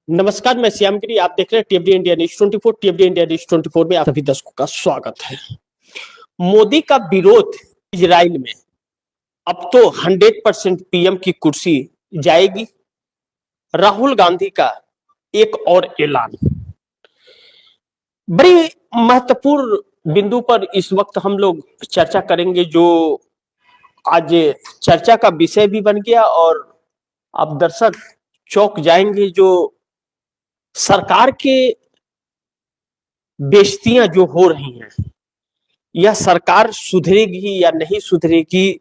नमस्कार, मैं श्यामगिरी। आप देख रहे हैं टीएफडी इंडिया न्यूज 24। टीएफडी इंडिया न्यूज 24 में आप सभी दर्शकों का स्वागत है। मोदी का विरोध इजराइल में, अब तो 100% पीएम की कुर्सी जाएगी। राहुल गांधी का एक और ऐलान, बड़ी महत्वपूर्ण बिंदु पर इस वक्त हम लोग चर्चा करेंगे, जो आज चर्चा का विषय भी बन गया और अब दर्शक चौंक जाएंगे। जो सरकार के बेइज्जतियां जो हो रही हैं, यह सरकार सुधरेगी या नहीं सुधरेगी,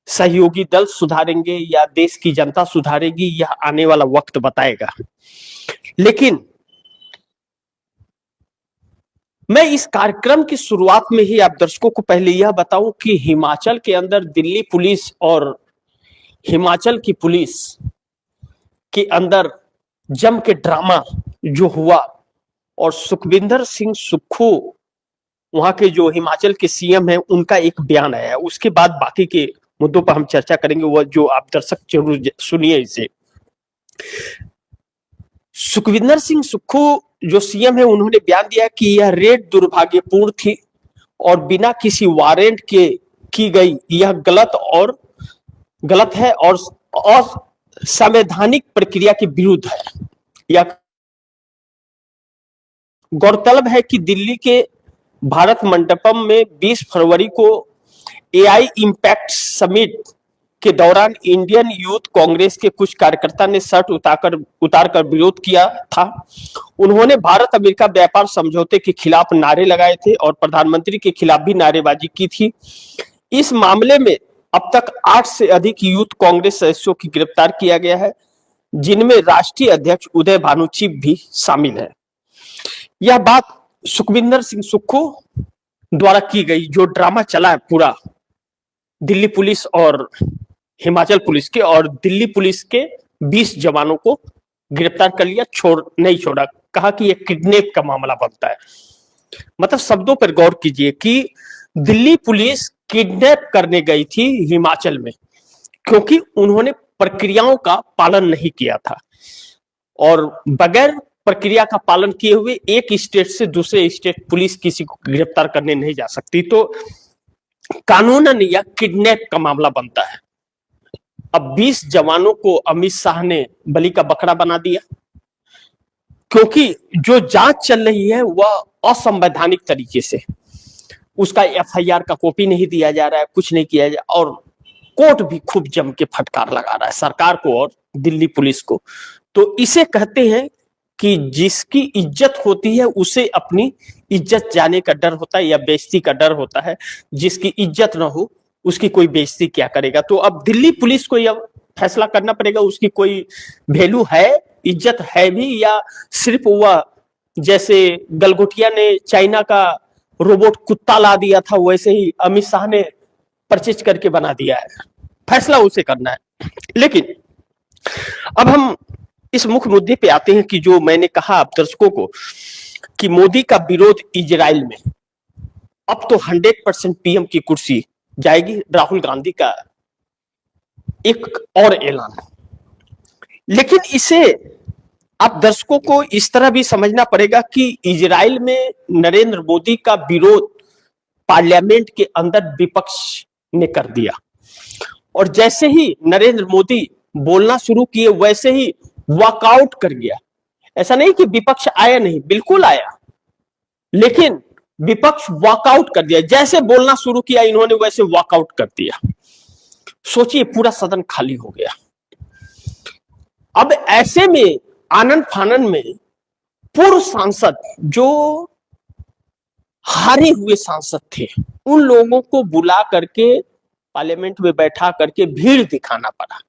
सहयोगी दल सुधारेंगे या देश की जनता सुधारेगी, यह आने वाला वक्त बताएगा। लेकिन मैं इस कार्यक्रम की शुरुआत में ही आप दर्शकों को पहले यह बताऊं कि हिमाचल के अंदर दिल्ली पुलिस और हिमाचल की पुलिस के अंदर जम के ड्रामा जो हुआ, और सुखविंदर सिंह सुक्खू, वहां के जो हिमाचल के सीएम हैं, उनका एक बयान आया है। उसके बाद बाकी के मुद्दों पर हम चर्चा करेंगे, वह जो आप दर्शक जरूर सुनिए इसे। सुखविंदर सिंह सुक्खू जो सीएम है, उन्होंने बयान दिया कि यह रेड दुर्भाग्यपूर्ण थी और बिना किसी वारंट के की गई, यह गलत है और असंवैधानिक प्रक्रिया के विरुद्ध है। यह गौरतलब है कि दिल्ली के भारत मंडपम में 20 फरवरी को एआई इम्पैक्ट समिट के दौरान इंडियन यूथ कांग्रेस के कुछ कार्यकर्ता ने शर्ट उतारकर विरोध किया था। उन्होंने भारत अमेरिका व्यापार समझौते के खिलाफ नारे लगाए थे और प्रधानमंत्री के खिलाफ भी नारेबाजी की थी। इस मामले में अब तक 8 से अधिक यूथ कांग्रेस सदस्यों की गिरफ्तार किया गया है, जिनमें राष्ट्रीय अध्यक्ष उदय भानुची भी शामिल है। यह बात सुखविंदर सिंह सुक्खू द्वारा की गई, जो ड्रामा चला है पूरा दिल्ली पुलिस और हिमाचल पुलिस के, और दिल्ली पुलिस के 20 जवानों को गिरफ्तार कर लिया, नहीं छोड़ा। कहा कि यह किडनैप का मामला बनता है। मतलब शब्दों पर गौर कीजिए कि दिल्ली पुलिस किडनैप करने गई थी हिमाचल में, क्योंकि उन्होंने प्रक्रियाओं का पालन नहीं किया था, और बगैर प्रक्रिया का पालन किए हुए एक स्टेट से दूसरे स्टेट पुलिस किसी को गिरफ्तार करने नहीं जा सकती। तो कानूनन यह किडनैप का मामला बनता है। अब 20 जवानों को अमित शाह ने बलि का बकरा बना दिया, क्योंकि जो जांच चल रही है वह असंवैधानिक तरीके से, उसका एफआईआर का कॉपी नहीं दिया जा रहा है, कुछ नहीं किया जा, और कोर्ट भी खूब जम के फटकार लगा रहा है सरकार को और दिल्ली पुलिस को। तो इसे कहते हैं कि जिसकी इज्जत होती है उसे अपनी इज्जत जाने का डर होता है या बेइज्जती का डर होता है। जिसकी इज्जत ना हो उसकी कोई बेइज्जती क्या करेगा। तो अब दिल्ली पुलिस को यह फैसला करना पड़ेगा, उसकी कोई वैल्यू है, इज्जत है भी, या सिर्फ वह जैसे गलगोटिया ने चाइना का रोबोट कुत्ता ला दिया था, वैसे ही अमित शाह ने परचेज करके बना दिया है। फैसला उसे करना है। लेकिन अब हम इस मुख्य मुद्दे पे आते हैं कि जो मैंने कहा आप दर्शकों को कि मोदी का विरोध इजराइल में, अब तो 100% पीएम की कुर्सी जाएगी। राहुल गांधी का एक और ऐलान। लेकिन इसे आप दर्शकों को इस तरह भी समझना पड़ेगा कि इजराइल में नरेंद्र मोदी का विरोध पार्लियामेंट के अंदर विपक्ष ने कर दिया, और जैसे ही नरेंद्र मोदी बोलना शुरू किए वैसे ही वॉकआउट कर गया। ऐसा नहीं कि विपक्ष आया नहीं, बिल्कुल आया, लेकिन विपक्ष वॉकआउट कर दिया। जैसे बोलना शुरू किया इन्होंने, वैसे वॉकआउट कर दिया। सोचिए, पूरा सदन खाली हो गया। अब ऐसे में आनन फानन में पूर्व सांसद, जो हारे हुए सांसद थे, उन लोगों को बुला करके पार्लियामेंट में बैठा करके भीड़ दिखाना पड़ा।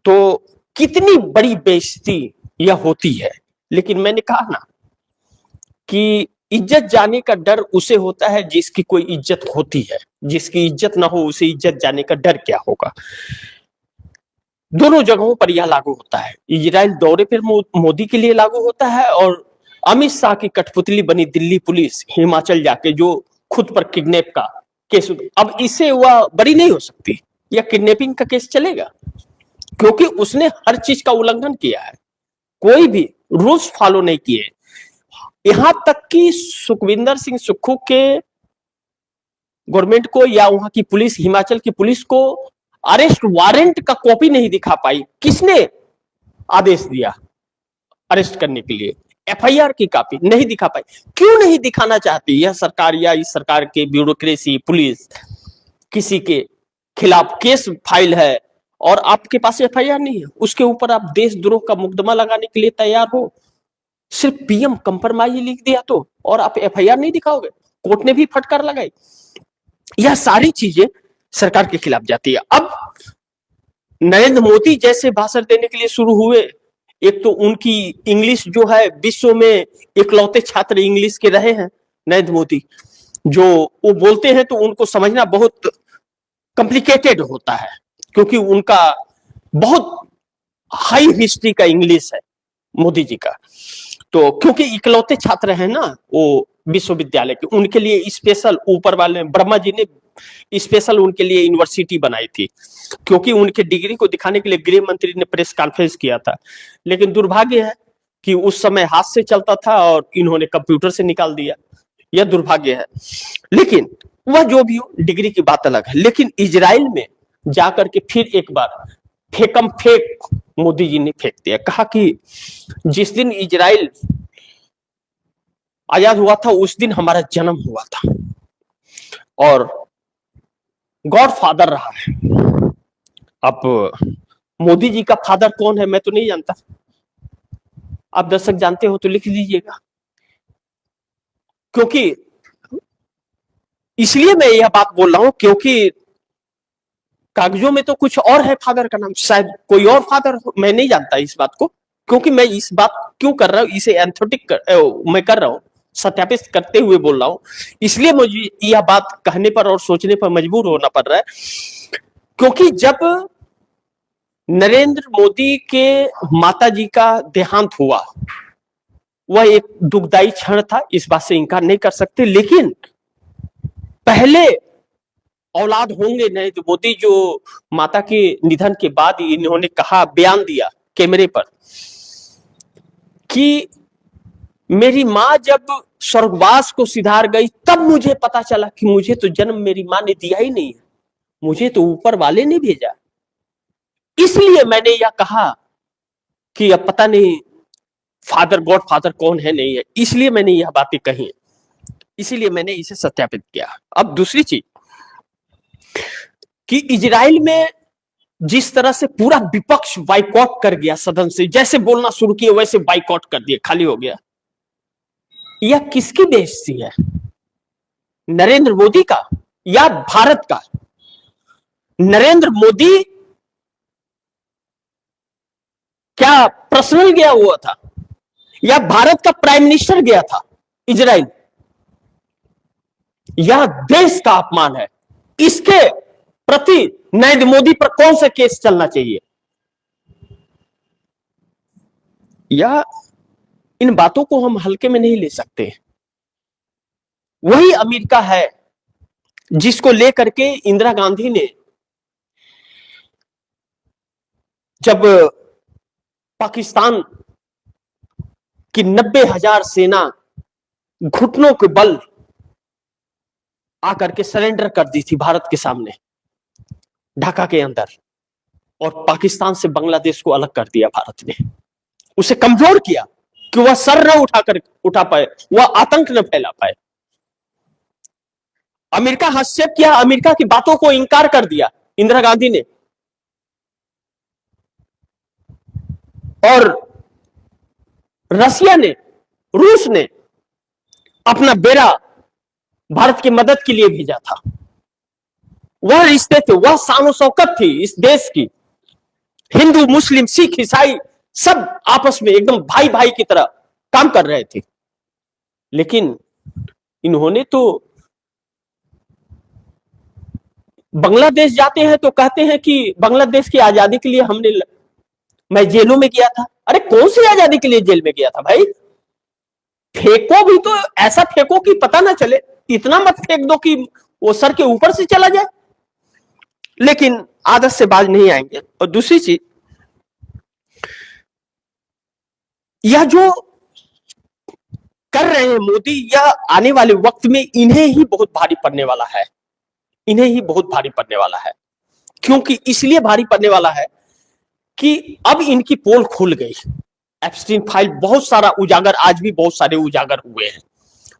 तो कितनी बड़ी बेइज्जती यह होती है। लेकिन मैंने कहा ना कि इज्जत जाने का डर उसे होता है जिसकी कोई इज्जत होती है, जिसकी इज्जत ना हो उसे इज्जत जाने का डर क्या होगा। दोनों जगहों पर यह लागू होता है। इजराइल दौरे पर मोदी के लिए लागू होता है, और अमित शाह की कठपुतली बनी दिल्ली पुलिस हिमाचल जाके जो खुद पर किडनैप का केस, अब इसे वह बरी नहीं हो सकती। यह किडनैपिंग का केस चलेगा, क्योंकि उसने हर चीज का उल्लंघन किया है। कोई भी रूल्स फॉलो नहीं किए। यहां तक कि सुखविंदर सिंह सुक्खू के गवर्नमेंट को या वहां की पुलिस, हिमाचल की पुलिस को अरेस्ट वारंट का कॉपी नहीं दिखा पाई। किसने आदेश दिया अरेस्ट करने के लिए? एफआईआर की कॉपी नहीं दिखा पाई। क्यों नहीं दिखाना चाहती यह सरकार या इस सरकार के ब्यूरोक्रेसी, पुलिस? किसी के खिलाफ केस फाइल है और आपके पास एफआईआर नहीं है, उसके ऊपर आप देशद्रोह का मुकदमा लगाने के लिए तैयार हो। सिर्फ पीएम कंप्रोमाइज लिख दिया तो, और आप एफआईआर नहीं दिखाओगे? कोर्ट ने भी फटकार लगाई। यह सारी चीजें सरकार के खिलाफ जाती है। अब नरेंद्र मोदी जैसे भाषण देने के लिए शुरू हुए, एक तो उनकी इंग्लिश जो है, विश्व में इकलौते छात्र इंग्लिश के रहे हैं नरेंद्र मोदी, जो वो बोलते हैं तो उनको समझना बहुत कॉम्प्लिकेटेड होता है, क्योंकि उनका बहुत हाई हिस्ट्री का इंग्लिश है मोदी जी का। तो क्योंकि इकलौते छात्र हैं ना वो विश्वविद्यालय के, उनके लिए स्पेशल ऊपर वाले ब्रह्मा जी ने स्पेशल उनके लिए यूनिवर्सिटी बनाई थी, क्योंकि उनके डिग्री को दिखाने के लिए गृह मंत्री ने प्रेस कॉन्फ्रेंस किया था। लेकिन दुर्भाग्य है कि उस समय हाथ से चलता था और इन्होंने कंप्यूटर से निकाल दिया। यह दुर्भाग्य है। लेकिन वह जो भी हो, डिग्री की बात अलग है। लेकिन इजराइल में जाकर के फिर एक बार फेकम फेक मोदी जी ने फेंक दिया। कहा कि जिस दिन इजराइल आजाद हुआ था उस दिन हमारा जन्म हुआ था और गॉड फादर रहा है। अब मोदी जी का फादर कौन है मैं तो नहीं जानता, आप दर्शक जानते हो तो लिख लीजिएगा। क्योंकि इसलिए मैं यह बात बोल रहा हूं क्योंकि कागजों में तो कुछ और है फादर का नाम, शायद कोई और फादर हो, मैं नहीं जानता इस बात को। क्योंकि मैं इस बात क्यों कर रहा हूं, इसे एंथोटिक मैं कर रहा हूं, सत्यापित करते हुए बोल रहा हूं। इसलिए मुझे यह बात कहने पर और सोचने पर मजबूर होना पड़ रहा है, क्योंकि जब नरेंद्र मोदी के माता जी का देहांत हुआ, वह एक दुखदाई क्षण था, इस बात से इनकार नहीं कर सकते। लेकिन पहले औलाद होंगे नरेंद्र मोदी जो माता के निधन के बाद इन्होंने कहा, बयान दिया कैमरे पर कि मेरी माँ जब स्वर्गवास को सिधार गई तब मुझे पता चला कि मुझे तो जन्म मेरी माँ ने दिया ही नहीं है, मुझे तो ऊपर वाले ने भेजा। इसलिए मैंने यह कहा कि अब पता नहीं फादर, गॉड फादर कौन है नहीं है, इसलिए मैंने यह बातें कही, इसीलिए मैंने इसे सत्यापित किया। अब दूसरी चीज कि इजराइल में जिस तरह से पूरा विपक्ष बाइकआउट कर गया सदन से, जैसे बोलना शुरू किया वैसे बाइकआउट कर दिया, खाली हो गया। यह किसकी बेइज्जती है, नरेंद्र मोदी का या भारत का? नरेंद्र मोदी क्या पर्सनल गया हुआ था या भारत का प्राइम मिनिस्टर गया था इजराइल? यह देश का अपमान है। इसके प्रति नरेंद्र मोदी पर कौन सा केस चलना चाहिए? या इन बातों को हम हल्के में नहीं ले सकते। वही अमेरिका है जिसको लेकर के इंदिरा गांधी ने जब पाकिस्तान की 90,000 सेना घुटनों के बल आकर के सरेंडर कर दी थी भारत के सामने ढाका के अंदर, और पाकिस्तान से बांग्लादेश को अलग कर दिया भारत ने, उसे कमजोर किया कि वह सर न उठा पाए, वह आतंक न फैला पाए। अमेरिका हस्तक्षेप किया, अमेरिका की बातों को इंकार कर दिया इंदिरा गांधी ने, और रसिया ने, रूस ने अपना बेड़ा भारत की मदद के लिए भेजा था। वह रिश्ते थे, वह शान शौकत थी इस देश की। हिंदू, मुस्लिम, सिख, ईसाई सब आपस में एकदम भाई भाई की तरह काम कर रहे थे। लेकिन इन्होंने तो बांग्लादेश जाते हैं तो कहते हैं कि बांग्लादेश की आजादी के लिए मैं जेलों में गया था। अरे कौन सी आजादी के लिए जेल में गया था भाई? फेंको भी तो ऐसा फेंको कि पता ना चले, इतना मत फेंक दो कि वो सर के ऊपर से चला जाए। लेकिन आदत से बाज नहीं आएंगे। और दूसरी चीज, यह जो कर रहे हैं मोदी, यह आने वाले वक्त में इन्हें ही बहुत भारी पड़ने वाला है, इन्हें ही बहुत भारी पड़ने वाला है। क्योंकि इसलिए भारी पड़ने वाला है कि अब इनकी पोल खुल गई। एप्स्टीन फाइल बहुत सारा उजागर, आज भी बहुत सारे उजागर हुए हैं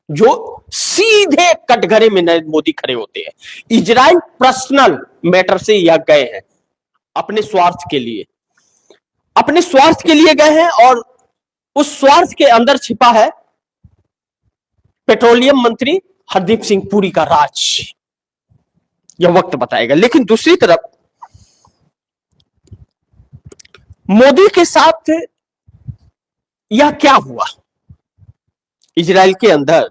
जो सीधे कटघरे में नरेंद्र मोदी खड़े होते हैं। इजराइल पर्सनल मैटर से यह गए हैं, अपने स्वार्थ के लिए, अपने स्वार्थ के लिए गए हैं, और उस स्वार्थ के अंदर छिपा है पेट्रोलियम मंत्री हरदीप सिंह पुरी का राज। यह वक्त बताएगा। लेकिन दूसरी तरफ मोदी के साथ यह क्या हुआ इजराइल के अंदर?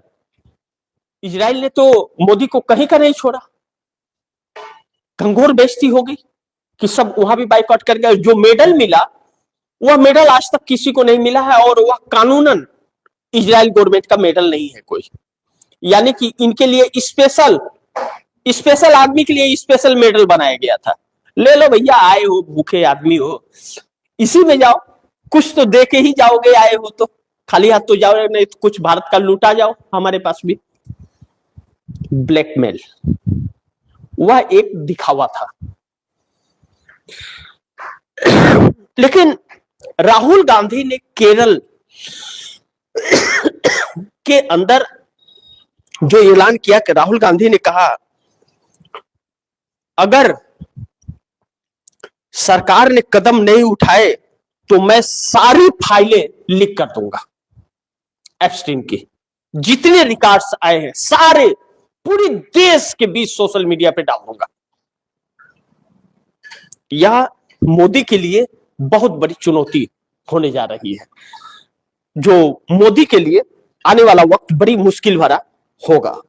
इजराइल ने तो मोदी को कहीं का नहीं छोड़ा, घंघोर बेइज्जती हो गई कि सब वहां भी बाइकआउट कर गए। जो मेडल मिला वह मेडल आज तक किसी को नहीं मिला है, और वह कानूनन इजराइल गवर्नमेंट का मेडल नहीं है कोई। यानी कि इनके लिए स्पेशल स्पेशल आदमी के लिए स्पेशल मेडल बनाया गया था। ले लो भैया, आए हो, भूखे आदमी हो, इसी में जाओ, कुछ तो दे के ही जाओगे, आए हो तो खाली हाथ तो जाओ नहीं, तो कुछ भारत का लूटा जाओ, हमारे पास भी। ब्लैकमेल, वह एक दिखावा था। लेकिन राहुल गांधी ने केरल के अंदर जो ऐलान किया कि राहुल गांधी ने कहा अगर सरकार ने कदम नहीं उठाए तो मैं सारी फाइलें लीक कर दूंगा। एप्स्टीन की जितने रिकॉर्ड्स आए हैं सारे पूरे देश के बीच सोशल मीडिया पे डाल दूंगा। यह मोदी के लिए बहुत बड़ी चुनौती होने जा रही है, जो मोदी के लिए आने वाला वक्त बड़ी मुश्किल भरा होगा।